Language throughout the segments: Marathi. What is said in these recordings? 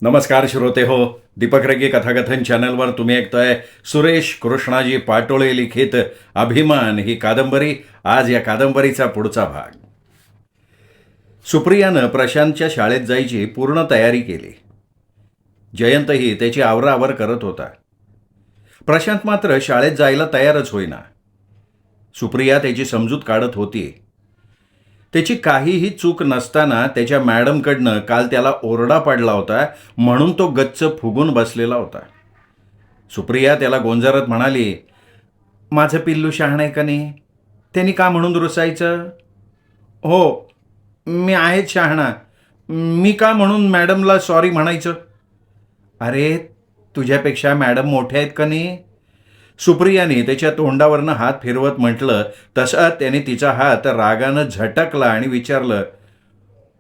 नमस्कार श्रोते हो. दीपक रेगे कथाकथन चॅनलवर तुम्ही ऐकताय सुरेश कृष्णाजी पाटोळे लिखित अभिमान ही कादंबरी. आज या कादंबरीचा पुढचा भाग. सुप्रियानं प्रशांतच्या शाळेत जायची पूर्ण तयारी केली. जयंतही त्याची आवराआवर करत होता. प्रशांत मात्र शाळेत जायला तयारच होईना. सुप्रिया त्याची समजूत काढत होती. त्याची काहीही चूक नसताना त्याच्या मॅडमकडनं काल त्याला ओरडा पडला होता म्हणून तो गच्च फुगून बसलेला होता. सुप्रिया त्याला गोंजारत म्हणाली, माझं पिल्लू शहाणं आहे का नाही? त्यांनी का म्हणून रुसायचं? हो, मी आहेच शहाणा. मी का म्हणून मॅडमला सॉरी म्हणायचं? अरे, तुझ्यापेक्षा मॅडम मोठ्या आहेत का नाही? सुप्रियाने त्याच्या तोंडावरनं हात फिरवत म्हटलं. तसा त्याने तिचा हात रागानं झटकला आणि विचारलं,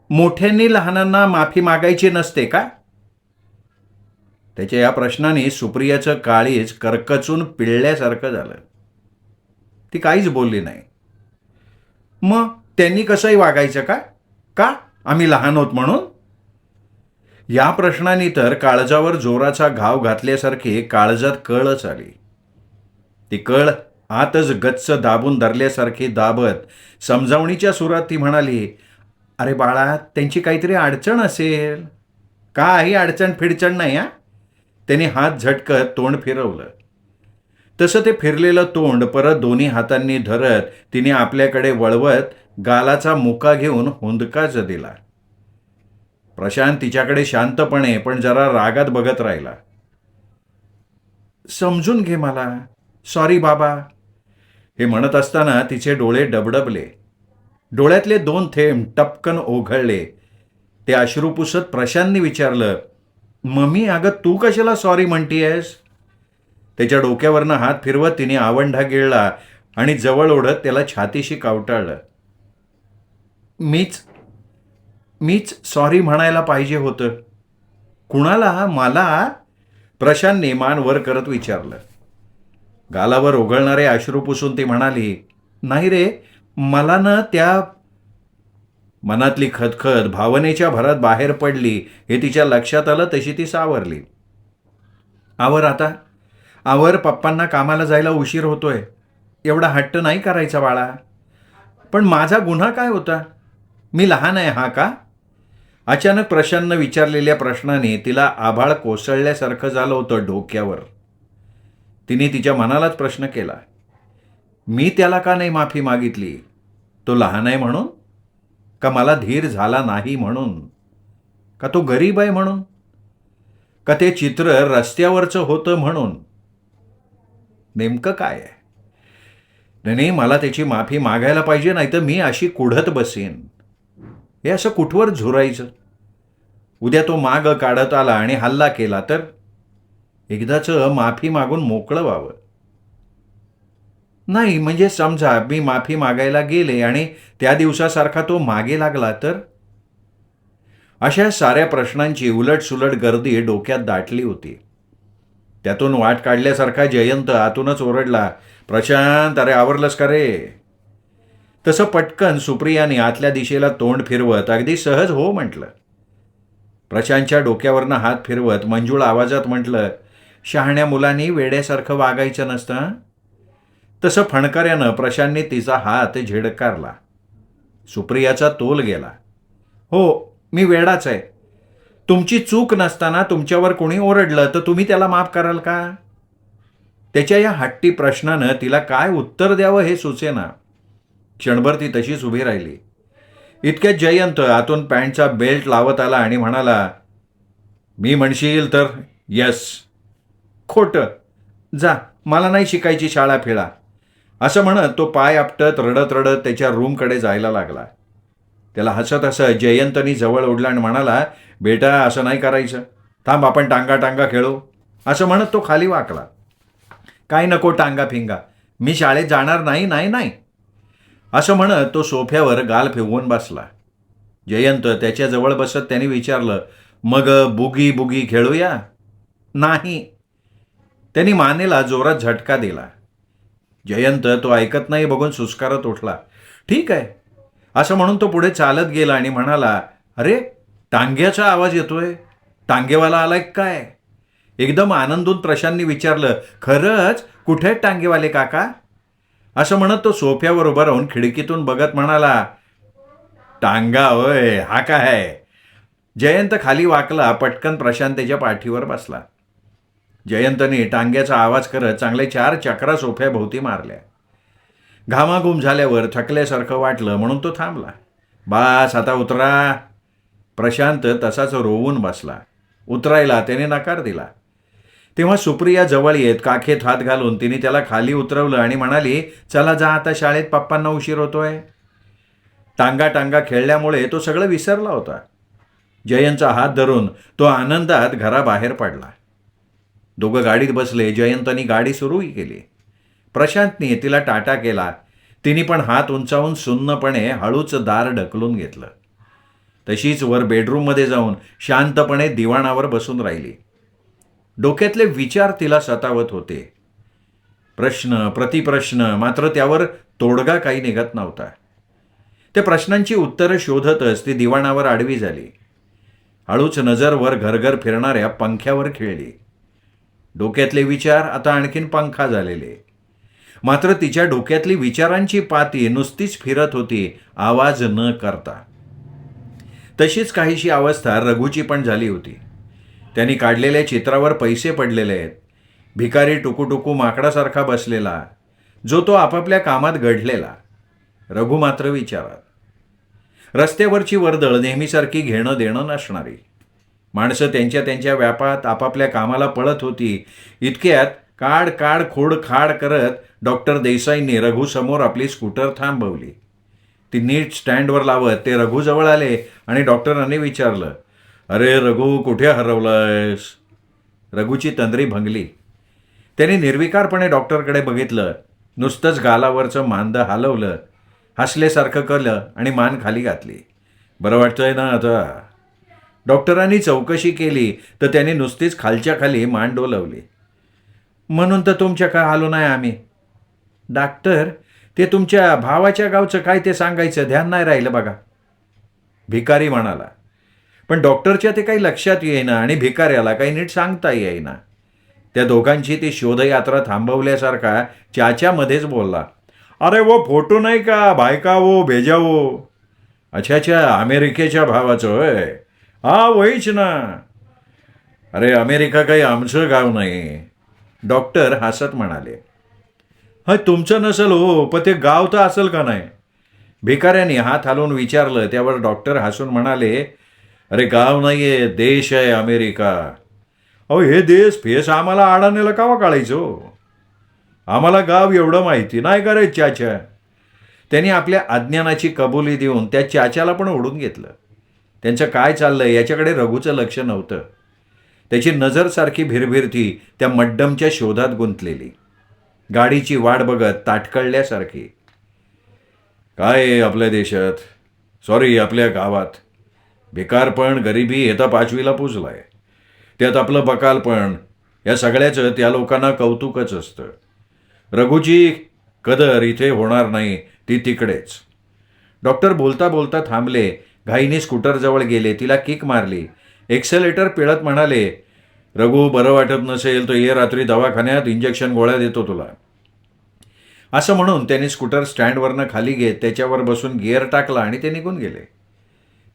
मोठ्यांनी लहानांना माफी मागायची नसते का? त्याच्या या प्रश्नाने सुप्रियाचं काळीज करकचून पिळल्यासारखं झालं. ती काहीच बोलली नाही. मग त्यांनी कसंही वागायचं का? का आम्ही लहान आहोत म्हणून? या प्रश्नाने तर काळजावर जोराचा घाव घातल्यासारखी काळजात कळच आली. ती कळ आतच गच्च दाबून धरल्यासारखी दाबत समजावणीच्या सुरात ती म्हणाली, अरे बाळा, त्यांची काहीतरी अडचण असेल. काही अडचण फिडचण नाही. त्याने हात झटकत तोंड फिरवलं. तसं ते फिरलेलं तोंड परत दोन्ही हातांनी धरत तिने आपल्याकडे वळवत गालाचा मुका घेऊन हुंदकाच दिला. प्रशांत तिच्याकडे शांतपणे पण जरा रागात बघत राहिला. समजून घे मला. सॉरी बाबा. हे म्हणत असताना तिचे डोळे डबडबले. डोळ्यातले 2 थेंब टपकन ओघळले. ते अश्रू पुसत प्रशांतने विचारलं, मम्मी, अगं तू कशाला सॉरी म्हणतीयस? त्याच्या डोक्यावरनं हात फिरवत तिने आवंढा गिळला आणि जवळ ओढत त्याला छातीशी कावटाळलं. मीच सॉरी म्हणायला पाहिजे होतं. कुणाला? मला? प्रशांतने मान वर करत विचारलं. गालावर ओघळणारे अश्रू पुसून ती म्हणाली, नाही रे, मला ना त्या. मनातली खदखद भावनेच्या भरात बाहेर पडली हे तिच्या लक्षात आलं. तशी ती सावरली. आवर आता. आवर, पप्पांना कामाला जायला उशीर होतोय. एवढा हट्ट नाही करायचा बाळा. पण माझा गुन्हा काय होता? मी लहान आहे हा का? अचानक प्रशांतनं विचारलेल्या प्रश्नाने तिला आभाळ कोसळल्यासारखं झालं होतं डोक्यावर. तिने तिच्या मनालाच प्रश्न केला, मी त्याला का नाही माफी मागितली? तो लहान आहे म्हणून? का मला धीर झाला नाही म्हणून? का तो गरीब आहे म्हणून? का ते चित्र रस्त्यावरचं होतं म्हणून? नेमकं काय आहे? नाही, मला त्याची माफी मागायला पाहिजे, नाही तर मी अशी कुढत बसेन. हे असं कुठवर झुरायचं? उद्या तो माग काढत आला आणि हल्ला केला तर? एकदाच माफी मागून मोकळं व्हावं. नाही म्हणजे समजा मी माफी मागायला गेले आणि त्या दिवसासारखा तो मागे लागला तर? अशा साऱ्या प्रश्नांची उलटसुलट गर्दी डोक्यात दाटली होती. त्यातून वाट काढल्यासारखा जयंत आतूनच ओरडला, प्रशांत, अरे आवरलंस का रे? तसं पटकन सुप्रियाने आतल्या दिशेला तोंड फिरवत अगदी सहज हो म्हटलं. प्रशांतच्या डोक्यावरनं हात फिरवत मंजूळ आवाजात म्हटलं, शहाण्या मुलांनी वेड्यासारखं वागायचं नसतं. तसं फणकऱ्यानं प्रशांतने तिचा हात झिडकारला. सुप्रियाचा तोल गेला. हो, मी वेडाच आहे. तुमची चूक नसताना तुमच्यावर कोणी ओरडलं तर तुम्ही त्याला माफ कराल का? त्याच्या या हट्टी प्रश्नानं तिला काय उत्तर द्यावं हे सुचेना. क्षणभर ती तशीच उभी राहिली. इतक्यात जयंत आतून पॅन्टचा बेल्ट लावत आला आणि म्हणाला, मी म्हणशील तर यस. खोटं. जा, मला नाही शिकायची शाळा फिळा. असं म्हणत तो पाय आपटत रडत रडत त्याच्या रूमकडे जायला लागला. त्याला हसत हसत जयंतनी जवळ ओढला आणि म्हणाला, बेटा, असं नाही करायचं. थांब, आपण टांगा टांगा खेळू. असं म्हणत तो खाली वाकला. काय नको टांगा फिंगा. मी शाळेत जाणार नाही. नाही नाही असं म्हणत तो सोफ्यावर गाल फिरवून बसला. जयंत त्याच्याजवळ बसत त्याने विचारलं, मग बुगी बुगी खेळूया? नाही. त्यांनी मानेला जोरात झटका दिला. जयंत तो ऐकत नाही बघून सुस्कारत उठला. ठीक आहे असं म्हणून तो पुढे चालत गेला आणि म्हणाला, अरे, टांग्याचा आवाज येतोय. टांगेवाला आलाय काय? एकदम आनंदून प्रशांतनी विचारलं. खरंच? कुठे आहेत टांगेवाले काका? असं म्हणत तो सोफ्यावर उभा राहून खिडकीतून बघत म्हणाला, टांगा होय, हा काय? जयंत खाली वाकला. पटकन प्रशांत त्याच्या पाठीवर बसला. जयंतने टांग्याचा आवाज करत चांगले 4 चक्रा सोफ्याभोवती मारल्या. घामाघूम झाल्यावर थकल्यासारखं वाटलं म्हणून तो थांबला. बास, आता उतरा. प्रशांत तसाच रोवून बसला. उतरायला त्याने नकार दिला. तेव्हा सुप्रिया जवळ येत काखेत हात घालून तिने त्याला खाली उतरवलं आणि म्हणाली, चला जा आता शाळेत, पप्पांना उशीर होतोय. टांगा टांगा खेळल्यामुळे तो सगळं विसरला होता. जयंतचा हात धरून तो आनंदात घराबाहेर पडला. दोघं गाडीत बसले. जयंतनी गाडी सुरूही केली. प्रशांतने तिला टाटा केला. तिने पण हात उंचावून सुन्नपणे हळूच दार ढकलून घेतलं. तशीच वर बेडरूममध्ये जाऊन शांतपणे दिवाणावर बसून राहिली. डोक्यातले विचार तिला सतावत होते. प्रश्न प्रतिप्रश्न, मात्र त्यावर तोडगा काही निघत नव्हता. त्या प्रश्नांची उत्तरं शोधतच ती दिवाणावर आडवी झाली. हळूच नजर वर घरघर फिरणाऱ्या पंख्यावर खेळली. डोक्यातले विचार आता आणखीन पंखा झालेले. मात्र तिच्या डोक्यातली विचारांची पाती नुसतीच फिरत होती, आवाज न करता. तशीच काहीशी अवस्था रघूची पण झाली होती. त्यांनी काढलेल्या चित्रावर पैसे पडलेले आहेत. भिकारी टुकूटुकू माकडासारखा बसलेला, जो तो आपापल्या कामात गढलेला. रघू मात्र विचारात. रस्त्यावरची वर्दळ नेहमीसारखी घेणं देणं नसणारी. माणसं त्यांच्या त्यांच्या व्यापात आपापल्या कामाला पळत होती. इतक्यात काड काड खोड खाड करत डॉक्टर देसाईंनी रघूसमोर आपली स्कूटर थांबवली. ती नीट स्टँडवर लावत ते रघूजवळ आले आणि डॉक्टरांनी विचारलं, अरे रघू, कुठे हरवलायस? रघूची तंद्री भंगली. त्याने निर्विकारपणे डॉक्टरकडे बघितलं. नुसतंच गालावरचं मांद हलवलं, हसल्यासारखं केलं आणि मान खाली घातली. बरं वाटतंय ना आता? डॉक्टरांनी चौकशी केली तर त्याने नुसतीच खालच्या खाली मान डोलवली. म्हणून तर तुमच्या का आलो नाही आम्ही. डॉक्टर, ते तुमच्या भावाच्या गावचं काय ते सांगायचं ध्यान नाही राहिलं बघा. भिकारी म्हणाला. पण डॉक्टरच्या ते काही लक्षात येईना आणि भिकाऱ्याला काही नीट सांगता येईना. त्या दोघांची ती शोधयात्रा थांबवल्यासारखा चाच्यामध्येच बोलला, अरे वो फोटो नाही का, बायका वो भेजा वो. अच्छा अच्छा, अमेरिकेच्या भावाचं होय? हा वहीच ना. अरे अमेरिका काही आमचं गाव नाही. डॉक्टर हसत म्हणाले. हा तुमचं नसेल हो, पण ते गाव तर असेल का नाही? भिकाऱ्याने हात हलवून विचारलं. त्यावर डॉक्टर हसून म्हणाले, अरे गाव नाहीये, देश आहे अमेरिका. अहो हे देश फेस आम्हाला अडाण्याला कावा काढायचो? आम्हाला गाव एवढं माहिती नाही का रे चाच्या? त्यांनी आपल्या अज्ञानाची कबुली देऊन त्या चाच्याला पण ओढून घेतलं. त्यांचं काय चाललंय याच्याकडे रघूचं लक्ष नव्हतं. त्याची नजर सारखी भिरभिरती त्या मड्डमच्या शोधात गुंतलेली, गाडीची वाट बघत ताटकळल्यासारखी. काय आहे आपल्या देशात, सॉरी आपल्या गावात, भिकारपण, गरिबी हे तर 5वीला पुजलाय. त्यात आपलं बकालपण, या सगळ्याचं त्या लोकांना कौतुकच असतं. रघूची कदर इथे होणार नाही, ती तिकडेच. डॉक्टर बोलता बोलता थांबले. घाईने स्कूटरजवळ गेले, तिला किक मारली. एक्सेलेटर पिळत म्हणाले, रघू बरं वाटत नसेल तर ये रात्री दवाखान्यात, इंजेक्शन गोळ्या देतो तुला. असं म्हणून त्याने स्कूटर स्टँडवरनं खाली घेत त्याच्यावर बसून गिअर टाकला आणि ते निघून गेले.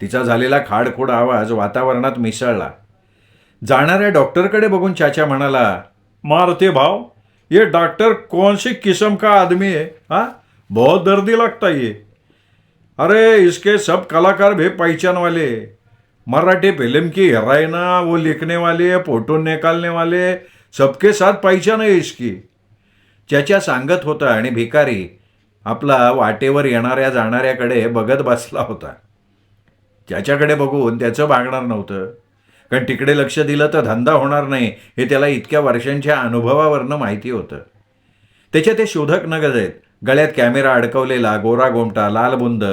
तिचा झालेला खाडखोड आवाज वातावरणात मिसळला. जाणाऱ्या डॉक्टरकडे बघून चाचा म्हणाला, मारते भाव, ये डॉक्टर कौन सी किस्म का आदमी है? हाँ, बहुत दर्दी लगता ये. अरे इसके सब कलाकार भी पहचान वाले. मराठी फिल्म की हीरोइना, वो लिखने वाले, फोटो निकालने वाले, सबके साथ पहचान है इसकी. चाचा सांगत होता आणि भिकारी आपला वाटेवर येणाऱ्या जाणाऱ्याकडे बघत बसला होता. ज्याच्याकडे बघून त्याचं भागणार नव्हतं, कारण तिकडे लक्ष दिलं तर धंदा होणार नाही हे त्याला इतक्या वर्षांच्या अनुभवावरनं माहिती होतं. त्याच्या ते शोधक नजरेत गळ्यात कॅमेरा अडकवलेला, गोरा गोमटा, लाल बुंद,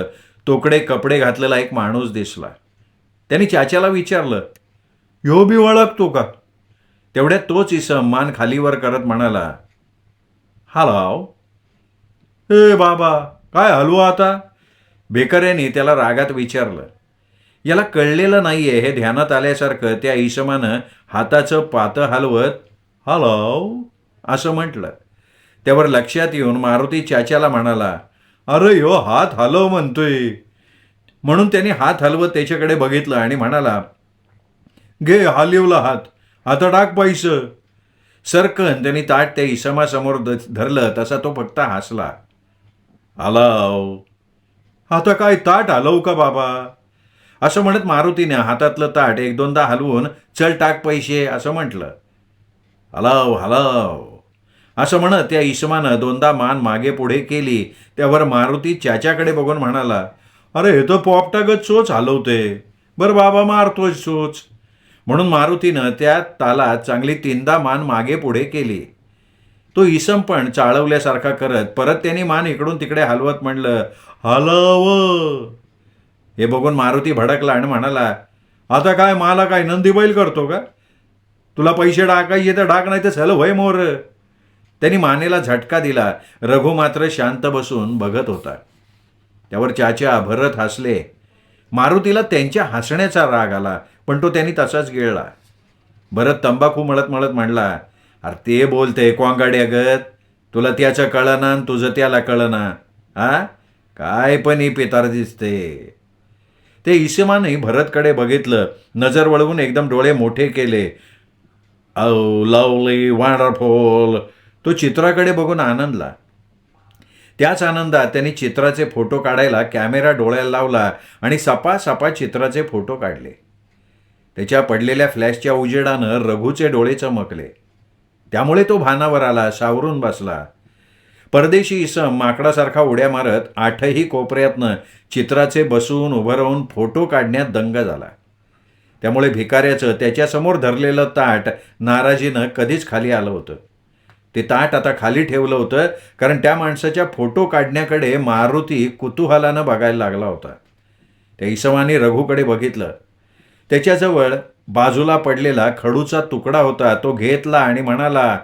तोकडे कपडे घातलेला एक माणूस दिसला. त्यांनी चाच्याला विचारलं, ह्यो बी ओळखतो का? तेवढ्यात तोच इसम मान खालीवर करत म्हणाला, हॅलो. ए बाबा, काय हलवा आता? भिकाऱ्याने त्याला रागात विचारलं. याला कळलेलं नाहीये हे ध्यानात आल्यासारखं त्या इसमानं हाताचं पातं हलवत हॅलो असं म्हटलं. त्यावर लक्षात येऊन मारुती चाच्याला म्हणाला, अरे ह्यो हात हलव म्हणतोय. म्हणून त्यांनी हात हलवत त्याच्याकडे बघितलं आणि म्हणाला, घे हलवला हात, आता टाक पैसं. सरकन त्यांनी ताट त्या इसमासमोर धरलं तसा तो फक्त हसला. हलव. आता काय ताट हलवू का बाबा? असं म्हणत मारुतीने हातातलं ताट एक दोनदा हलवून चल टाक पैसे असं म्हटलं. हलव हलव असं म्हणत त्या इसमानं दोनदा मान मागे पुढे केली. त्यावर मारुती चाच्याकडे बघून म्हणाला, अरे हे तर पोपटागत चोच हलवते, बरं बाबा मारतोय चोच. म्हणून मारुतीनं त्या तालात चांगली तीनदा मान मागे पुढे केली. तो इसम पण चाळवल्यासारखा करत परत त्यांनी मान इकडून तिकडे हलवत म्हणलं, हलव. हे बघून मारुती भडकला आणि म्हणाला, आता काय मला काय नंदी बैल करतो का? तुला पैसे टाकायचे तर टाक, नाही तर चल वय मोर. त्यांनी मानेला झटका दिला. रघु मात्र शांत बसून बघत होता. त्यावर चाचा भरत हसले. मारुतीला त्यांच्या हसण्याचा राग आला, पण तो त्यांनी तसाच गिळला. भरत तंबाखू मळत मळत म्हणला, अरे ते बोलते कोंगाड्यागत, तुला त्याचं कळना तुझं त्याला कळना. हा काय पण ही पितार दिसते. ते इसमाने भरतकडे बघितलं. नजर वळवून एकदम डोळे मोठे केले. Oh lovely wonderful. तो चित्राकडे बघून आनंदला. त्याच आनंदात त्यांनी चित्राचे फोटो काढायला कॅमेरा डोळ्याला लावला आणि सपा चित्राचे फोटो काढले. त्याच्या पडलेल्या फ्लॅशच्या उजेडानं रघुचे डोळे चमकले. त्यामुळे तो भानावर आला, सावरून बसला. परदेशी इसम माकडासारखा उड्या मारत आठही कोपऱ्यातनं चित्राचे बसून उभं राहून फोटो काढण्यात दंग झाला. त्यामुळे भिकाऱ्याचं त्याच्यासमोर धरलेलं ताट नाराजीनं कधीच खाली आलं होतं. ते ताट आता खाली ठेवलं होतं कारण त्या माणसाच्या फोटो काढण्याकडे मारुती कुतूहलानं बघायला लागला होता. त्या इसमाने रघुकडे बघितलं. त्याच्याजवळ बाजूला पडलेला खडूचा तुकडा होता. तो घेतला आणि म्हणाला,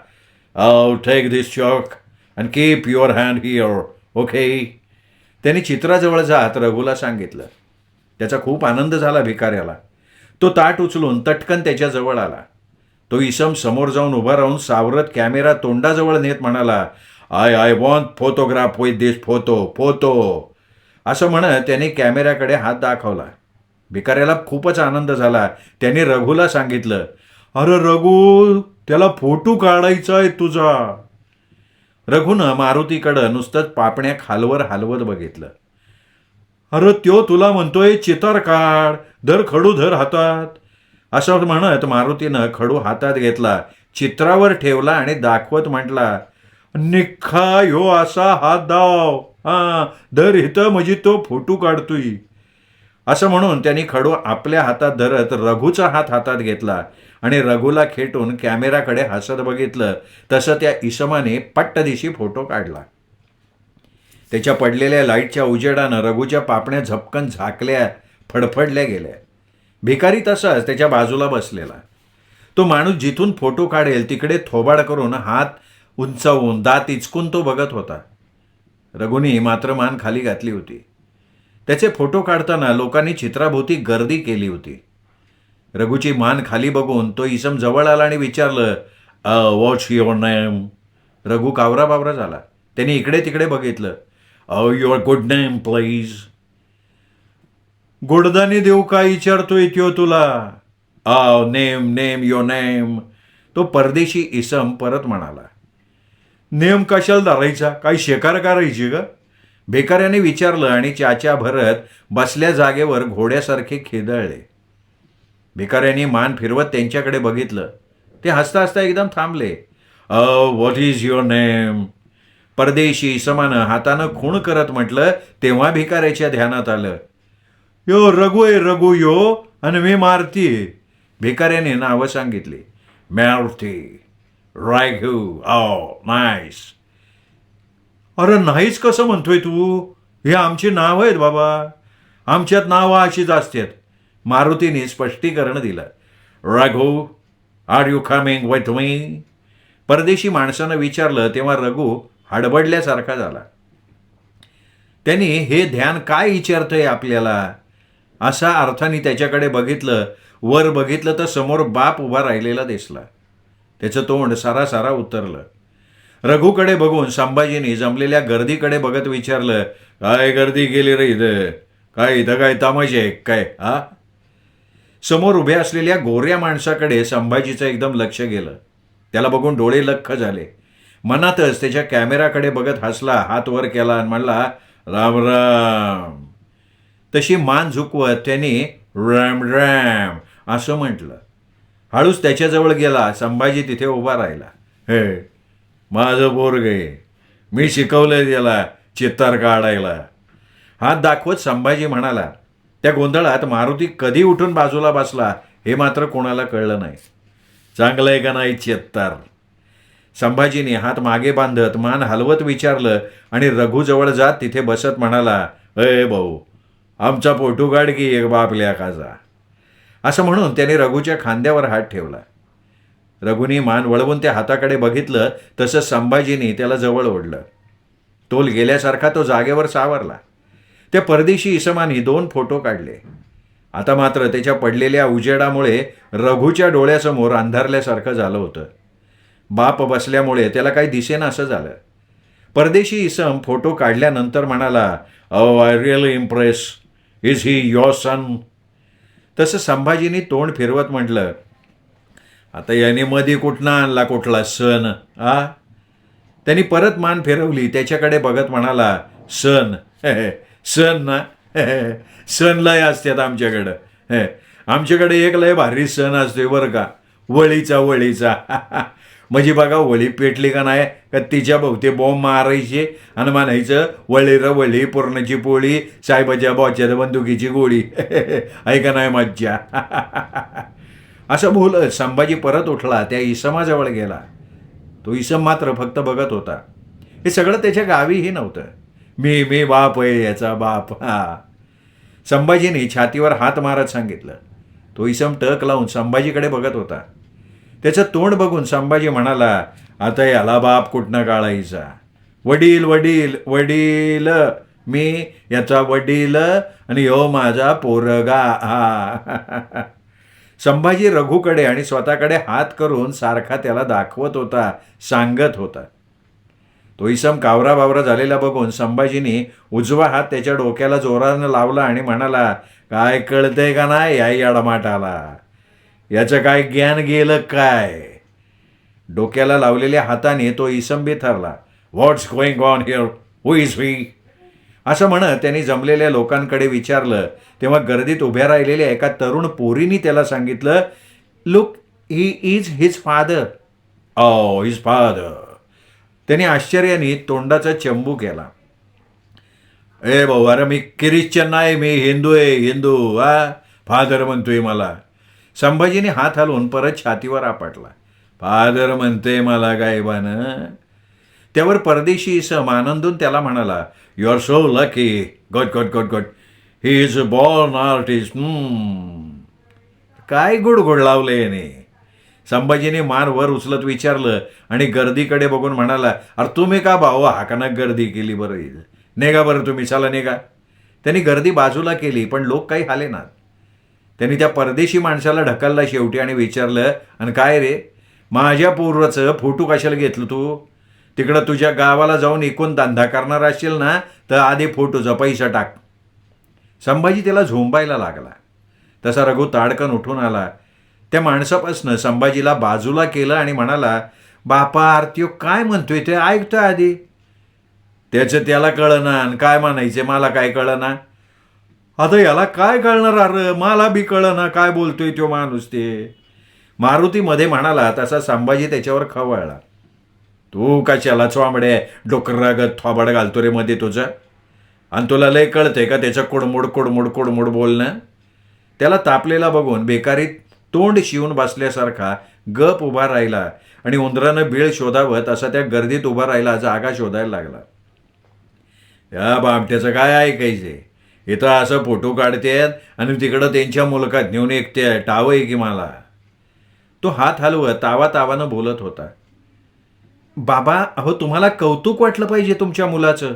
oh take this chalk and keep your hand here, okay. त्यांनी चित्राजवळ जात रघुला सांगितलं. त्याचा खूप आनंद झाला भिकाऱ्याला. तो ताट उचलून तटकन त्याच्याजवळ आला. तो इसम समोर जाऊन उभा राहून सावरत कॅमेरा तोंडाजवळ नेत म्हणाला, I want photograph with this photo. असं म्हणत त्याने कॅमेऱ्याकडे हात दाखवला. भिकाऱ्याला खूपच आनंद झाला. त्याने रघुला सांगितलं, अरे रघु, त्याला फोटो काढायचा आहे तुझा. रघुनं मारुतीकडं नुसतंच पापण्या खालवर हलवत बघितलं. अरे त्यो तुला म्हणतोय चितार काढ, धर खडू धर हातात. असं म्हणत मारुतीनं खडू हातात घेतला, चित्रावर ठेवला आणि दाखवत म्हटला, निखा ह्यो असा हात दाव, हा धर इथं म्हणजे तो फोटो काढतोय. असं म्हणून त्यांनी खडू आपल्या हातात धरत रघुचा हात हातात घेतला आणि रघुला खेटून कॅमेराकडे हसत बघितलं. तसं त्या इसमाने पट्टदिशी फोटो काढला. त्याच्या पडलेल्या लाईटच्या उजेडानं रघुच्या पापण्या झपकन झाकल्या, फडफडल्या गेल्या. भिकारी तसाच त्याच्या बाजूला बसलेला. तो माणूस जिथून फोटो काढेल तिकडे थोबाड करून हात उंचावून दात इचकून तो बघत होता. रघुनी मात्र मान खाली घातली होती. त्याचे फोटो काढताना लोकांनी चित्राभोवती गर्दी केली होती. रघुची मान खाली बघून तो इसम जवळ आला आणि विचारलं, व्हॉट्स युअर नेम. रघु कावरा बावरा झाला. त्यांनी इकडे तिकडे बघितलं. Your good name please. गोडदानी देऊ का विचारतोय त्यो तुला. Name your name. तो परदेशी इसम परत म्हणाला. नेम कशाला धरायचा, काही शेकार करायची का? भिकाऱ्याने विचारलं आणि चाचा भरत बसल्या जागेवर घोड्यासारखे खेदळले. भिकाऱ्याने मान फिरवत त्यांच्याकडे बघितलं. ते हसता हसता एकदम थांबले. What is your name. परदेशी इसमानं हातानं खूण करत म्हटलं. तेव्हा भिकाऱ्याच्या ध्यानात आलं, यो रघु आहे रघु यो, आणि मी मारती. भिकाऱ्याने नावं सांगितली. मारुती, राघू, नाईस. अरे नाहीच कसं म्हणतोय तू? हे आमची नावं आहेत बाबा, आमच्यात नावं अशीच असतात. मारुतीने स्पष्टीकरण दिलं. Raghu, are you coming with me. परदेशी माणसानं विचारलं तेव्हा रघु हडबडल्यासारखा झाला. त्यांनी हे ध्यान काय विचारतंय आपल्याला. असा अर्थाने त्याच्याकडे बघितलं. वर बघितलं तर समोर बाप उभा राहिलेला दिसला. त्याचं तोंड सारा उतरलं. रघूकडे बघून संभाजीने जमलेल्या गर्दीकडे बघत विचारलं, काय गर्दी केली रे इथं? इथं काय तमाशा आहे काय हा? समोर उभ्या असलेल्या गोऱ्या माणसाकडे संभाजीचं एकदम लक्ष गेलं. त्याला बघून डोळे लख्ख झाले. मनातच त्याच्या कॅमेराकडे बघत हसला, हात वर केला आणि म्हणला, राम राम. तशी मान झुकवत त्यांनी राम राम असं म्हटलं. हळूच त्याच्याजवळ गेला. संभाजी तिथे उभा राहिला. हे माझं पोरग आहे, मी शिकवलंय त्याला चित्तार काढायला. हात दाखवत संभाजी म्हणाला. त्या गोंधळात मारुती कधी उठून बाजूला बसला हे मात्र कोणाला कळलं नाही. चांगलं आहे का नाही चित्तार? संभाजीने हात मागे बांधत मान हलवत विचारलं आणि रघूजवळ जात तिथे बसत म्हणाला, अय भाऊ, आमचा फोटो काढ की एक बाप लेकाचा. असं म्हणून त्याने रघूच्या खांद्यावर हात ठेवला. रघुनी मान वळवून त्या हाताकडे बघितलं. तसं संभाजीने त्याला जवळ ओढलं. तोल गेल्यासारखा तो जागेवर सावरला. त्या परदेशी इसमानी 2 फोटो काढले. आता मात्र त्याच्या पडलेल्या उजेडामुळे रघूच्या डोळ्यासमोर अंधारल्यासारखं झालं होतं. बाप बसल्यामुळे त्याला काही दिसेना असं झालं. परदेशी इसम फोटो काढल्यानंतर म्हणाला, I really impress. Is he your son? तसं संभाजीने तोंड फिरवत म्हटलं, आता याने मध्ये कुठनं आणला कुठला सण आ? त्यांनी परत मान फिरवली. त्याच्याकडे बघत म्हणाला, सण? सण ना? सण लय असतात आमच्याकडं. आमच्याकडे एक लय भारी सण असतोय बरं का, वळीचा. म्हणजे बघा, वळी पेटली का नाही का तिच्या भोवती बॉम्ब मारायचे आणि म्हणायचं, वळी र वळी, पुरणाची पोळी, साहेबाच्या बॉच्यात बंदुकीची गोळी. ऐका नाही मज्जा. असं बोलत संभाजी परत उठला. त्या इसमाजवळ गेला. तो इसम मात्र फक्त बघत होता. हे सगळं त्याच्या गावीही नव्हतं. मी बाप आहे, याचा बाप. संभाजीने छातीवर हात मारत सांगितलं. तो इसम टक लावून संभाजीकडे बघत होता. त्याचं तोंड बघून संभाजी म्हणाला, आता याला बाप कुठनं काढायचा? वडील वडील वडील, मी याचा वडील आणि ह्यो माझा पोरगा. संभाजी रघूकडे आणि स्वतःकडे हात करून सारखा त्याला दाखवत होता, सांगत होता. तो इसम कावरा बावरा झालेला बघून संभाजीने उजवा हात त्याच्या डोक्याला जोरानं लावला आणि म्हणाला, काय कळतंय का नाही या याडमाटाला? याचं काय ज्ञान गेलं काय? डोक्याला लावलेल्या हाताने तो इसम बिथरला. What's going on here? Who is he? असं म्हणत त्यांनी जमलेल्या लोकांकडे विचारलं. तेव्हा गर्दीत उभ्या राहिलेल्या एका तरुण पोरीने त्याला सांगितलं, look, he is his father. Oh, his father. त्याने आश्चर्याने तोंडाचा चंबू केला. ए भाऊ, अरे मी ख्रिश्चन नाही, मी हिंदू आहे, हिंदू. फादर म्हणतोय मला. संभाजीने हात हलवून परत छातीवर आपटला. फादर म्हणते मला गायबानं. त्यावर परदेशी इसम आनंदून त्याला म्हणाला, you are so lucky. Good. He is a born artist. काय गुडगुड लावले याने? संभाजीने मान वर उचलत विचारलं आणि गर्दीकडे बघून म्हणाला, अरे तुम्ही का भाऊ हाकानाक गर्दी केली? बरं नेगा बरं तुम्ही, चला नेगा. त्यांनी गर्दी बाजूला केली पण लोक काही हालेनात. त्यांनी त्या परदेशी माणसाला ढकलला शेवटी आणि विचारलं, आणि काय रे, माझ्या पोराचं फोटो कशाला घेतलं तू? तिकडं तुझ्या गावाला जाऊन एकूण धंदा करणार असेल ना तर आधी फोटोचा पैसा टाक. संभाजी त्याला झोंबायला लागला. तसा रघु ताडकन उठून आला. त्या माणसापासनं संभाजीला बाजूला केलं आणि म्हणाला, बापा आरतीयो काय म्हणतोय ते ऐकतोय आधी. त्याचं त्याला कळना आणि काय म्हणायचे मला काय कळना. आता याला काय कळणार? अरे मला बी कळना काय बोलतोय तो माणूस ते. मारुती मध्ये म्हणाला. तसा संभाजी त्याच्यावर खवळला. तू कशाला चोंबडे डोकरागत थोबाड घालतो रे मध्ये तुझं? आणि तुला लय कळतंय का त्याचं कुडमुड बोलणं? त्याला तापलेला बघून बेकारीत तोंड शिवून बसल्यासारखा गप उभा राहिला आणि उंदरानं बीळ शोधावं तसा त्या गर्दीत उभा राहिला, जागा शोधायला लागला. या बामट्याचं काय ऐकायचे? इथं असं फोटो काढतेत आणि तिकडं त्यांच्या मुलकात नेऊन एकते टाव आहे की मला. तो हात हलवत तावानं बोलत होता. बाबा, अहो तुम्हाला कौतुक वाटलं पाहिजे तुमच्या मुलाचं.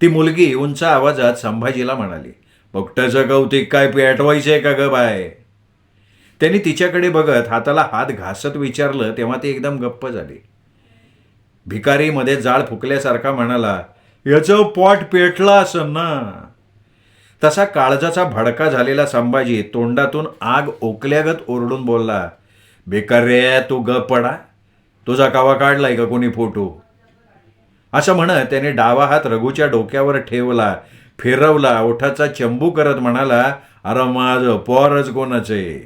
ती मुलगी उंच आवाजात संभाजीला म्हणाली. फुकटाचं कौतिक काय पेटवायचंय का ग बाय? त्यांनी तिच्याकडे बघत हाताला हात घासत विचारलं तेव्हा ती एकदम गप्प झाली. भिकारी मध्ये जाळ फुकल्यासारखा म्हणाला, याचं पोट पेटलं असं ना. तसा काळजाचा भडका झालेला संभाजी तोंडातून आग ओकल्यागत ओरडून बोलला, बेकार रे तू गप पडा, तुझा कावा काढलाय का कोणी फोटो? असं म्हणत त्याने डावा हात रघुच्या डोक्यावर ठेवला, फिरवला, ओठाचा चंबू करत म्हणाला, अरे माझं पोरच कोणाचं आहे?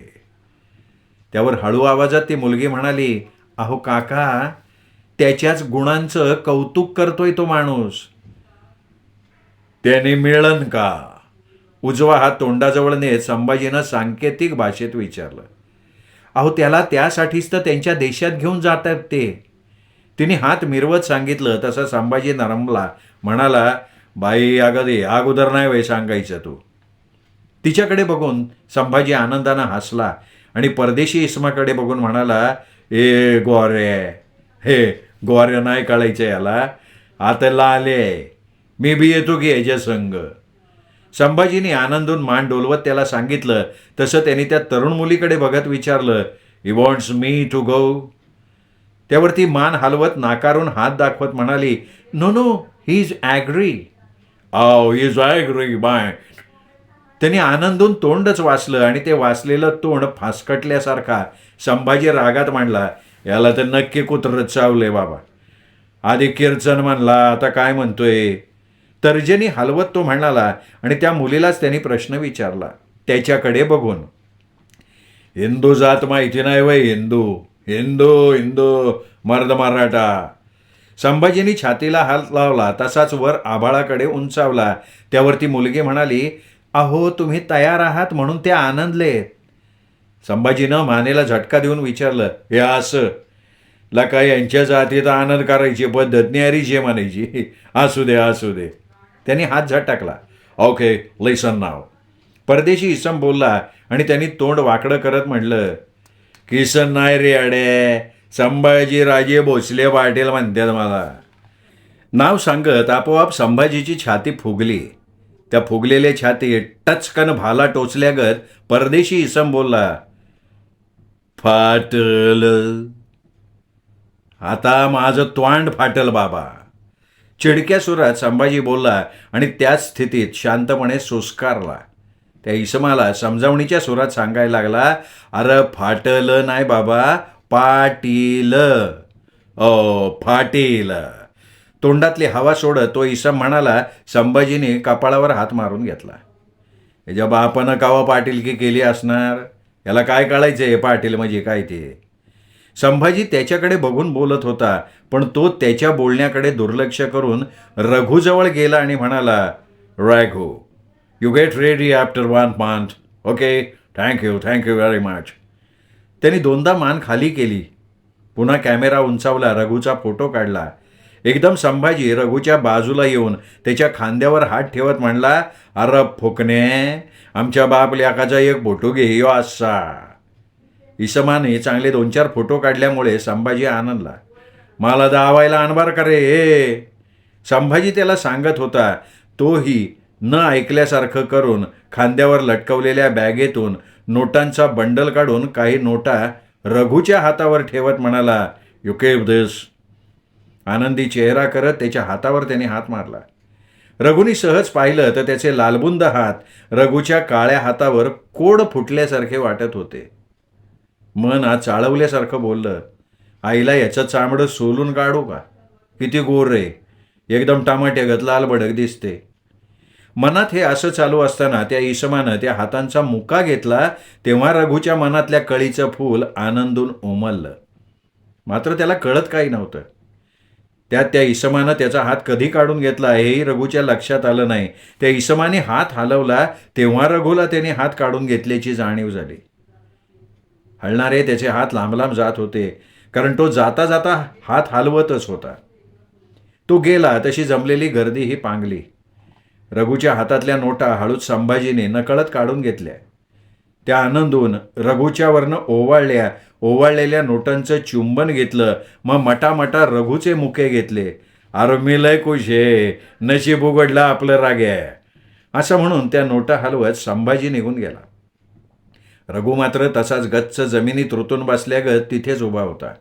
त्यावर हळू आवाजात ती मुलगी म्हणाली, अहो काका, त्याच्याच गुणांचं कौतुक करतोय तो माणूस. त्याने मिळन का? उजवा हात तोंडाजवळ नेत संभाजीनं सांकेतिक भाषेत विचारलं. अहो त्याला त्यासाठीच तर त्यांच्या देशात घेऊन जातात ते. तिने हात मिरवत सांगितलं. तसा संभाजी नरमला, म्हणाला, बाई अगदी अगोदर नाही वय सांगायचं तू. तिच्याकडे बघून संभाजी आनंदानं हसला आणि परदेशी इस्माकडे बघून म्हणाला, ए गोरे, हे गोरे नाही कळायचं याला, आता लाले, मी बी येतो की याच्या संग. संभाजीने आनंदून मान डोलवत त्याला सांगितलं. तसं त्यांनी त्या तरुण मुलीकडे बघत विचारलं, he wants me to go? त्यावरती मान हलवत नाकारून हात दाखवत म्हणाली, no no, he is angry. Oh, he is angry boy. त्यांनी आनंदून तोंडच वाचलं आणि ते वाचलेलं तोंड फासकटल्यासारखा संभाजी रागात मांडला, याला तर नक्की कुत्रच चावले बाबा. आधी कीर्तन म्हणला, आता काय म्हणतोय? तर्जनी हलवत तो म्हणाला आणि त्या मुलीलाच त्यांनी प्रश्न विचारला त्याच्याकडे बघून. हिंदू जात माहिती नाही वय? हिंदू हिंदू हिंदू मर्द मराठा. संभाजीनी छातीला हात लावला, तसाच वर आभाळाकडे उंचावला. त्यावरती मुलगी म्हणाली, अहो तुम्ही तयार आहात म्हणून ते आनंदलेत. संभाजीनं मानेला झटका देऊन विचारलं, हे असं लका यांच्या जातीत आनंद करायची पद्धत न्यारी जे म्हणायची? असू दे असू दे. त्यांनी हात झटकला. ओके लिसन नाव. परदेशी इसम बोलला आणि त्यांनी तोंड वाकडं करत म्हटलं, किसन नाही रे अडे, संभाजी राजे भोसले पाटील म्हणतात मला. नाव सांगत आपोआप संभाजीची छाती फुगली. त्या फुगलेल्या छाती टचकन भाला टोचल्यागत परदेशी इसम बोलला, फाटल. आता माझं तोंड फाटल बाबा. चिडक्या सुरात संभाजी बोलला आणि त्याच स्थितीत शांतपणे सुस्कारला. त्या इसमाला समजावणीच्या सुरात सांगायला लागला, अरे फाटल नाही बाबा, पाटील. ओ फाटील. तोंडातली हवा सोडत तो इसम म्हणाला. संभाजीने कपाळावर हात मारून घेतला. याच्या बापानं कावा पाटीलकी केली असणार, याला काय कळायचंय पाटील म्हणजे काय ते? संभाजी त्याच्याकडे बघून बोलत होता, पण तो त्याच्या बोलण्याकडे दुर्लक्ष करून रघुजवळ गेला आणि म्हणाला, Raghu, you get ready after 1 month. Okay, thank you very much. त्यांनी दोनदा मान खाली केली. पुन्हा कॅमेरा उंचावला, रघुचा फोटो काढला. एकदम संभाजी रघुच्या बाजूला येऊन त्याच्या खांद्यावर हात ठेवत म्हणला, अरे फुकणे, आमच्या बाप लेकाचा एक फोटो घे यो असा. इसमाने चांगले 2-4 फोटो काढल्यामुळे संभाजी आनंदला. मला दावायला आणबार करे. संभाजी त्याला सांगत होता. तोही न ऐकल्यासारखं करून खांद्यावर लटकवलेल्या बॅगेतून नोटांचा बंडल काढून काही नोटा रघुच्या हातावर ठेवत म्हणाला, यू कीप दिस. आनंदी चेहरा करत त्याच्या हातावर त्याने हात मारला. रघुनी सहज पाहिलं तर त्याचे लालबुंद हात रघुच्या काळ्या हातावर कोड फुटल्यासारखे वाटत होते. मन आज चाळवल्यासारखं बोललं, आईला याचं चामडं सोलून काढू का? किती गोर रे, एकदम टमाट्यागत लाल भडक दिसते. मनात हे असं चालू असताना त्या इसमानं त्या हातांचा मुका घेतला. तेव्हा रघुच्या मनातल्या कळीचं फूल आनंदून उमललं. मात्र त्याला कळत काही नव्हतं. त्या इसमानं त्याचा हात कधी काढून घेतला हेही रघुच्या लक्षात आलं नाही. त्या इसमाने हात हलवला तेव्हा रघुला त्याने हात काढून घेतल्याची जाणीव झाली. हलणारे त्याचे हात लांब लांब जात होते, कारण तो जाता जाता हात हलवतच होता. तो गेला तशी जमलेली गर्दी ही पांगली. रघुच्या हातातल्या नोटा हळूच संभाजीने नकळत काढून घेतल्या. त्या आनंदून रघुच्यावरनं ओवाळलेल्या नोटांचं चुंबन घेतलं. मग मटामटा रघुचे मुके घेतले. अरे मी लय खुश आहे, नशीब उघडला आपलं राग्या. असं म्हणून त्या नोटा हलवत संभाजी निघून गेला. रघु मात्र तसाच गच्च जमिनीत रुतून बसल्यागत तिथेच उभा होता.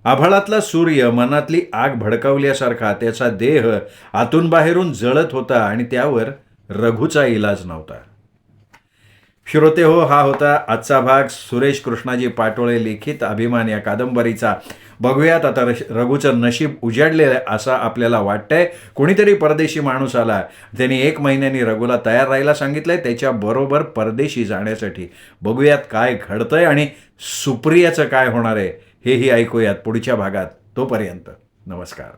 आभाळातला सूर्य मनातली आग भडकावल्यासारखा त्याचा देह आतून बाहेरून जळत होता आणि त्यावर रघुचा इलाज नव्हता. श्रोते हो, हा होता आजचा भाग सुरेश कृष्णाजी पाटोळे लिखित अभिमान या कादंबरीचा. बघूयात आता रघुचं नशीब उजाडलेलं आहे असं आपल्याला वाटतंय. कोणीतरी परदेशी माणूस आला, त्यांनी 1 महिन्यानी रघुला तयार राहायला सांगितलंय त्याच्याबरोबर परदेशी जाण्यासाठी. बघूयात काय घडतंय आणि सुप्रियाचं काय होणार आहे हेही ऐकूयात पुढच्या भागात. तोपर्यंत नमस्कार.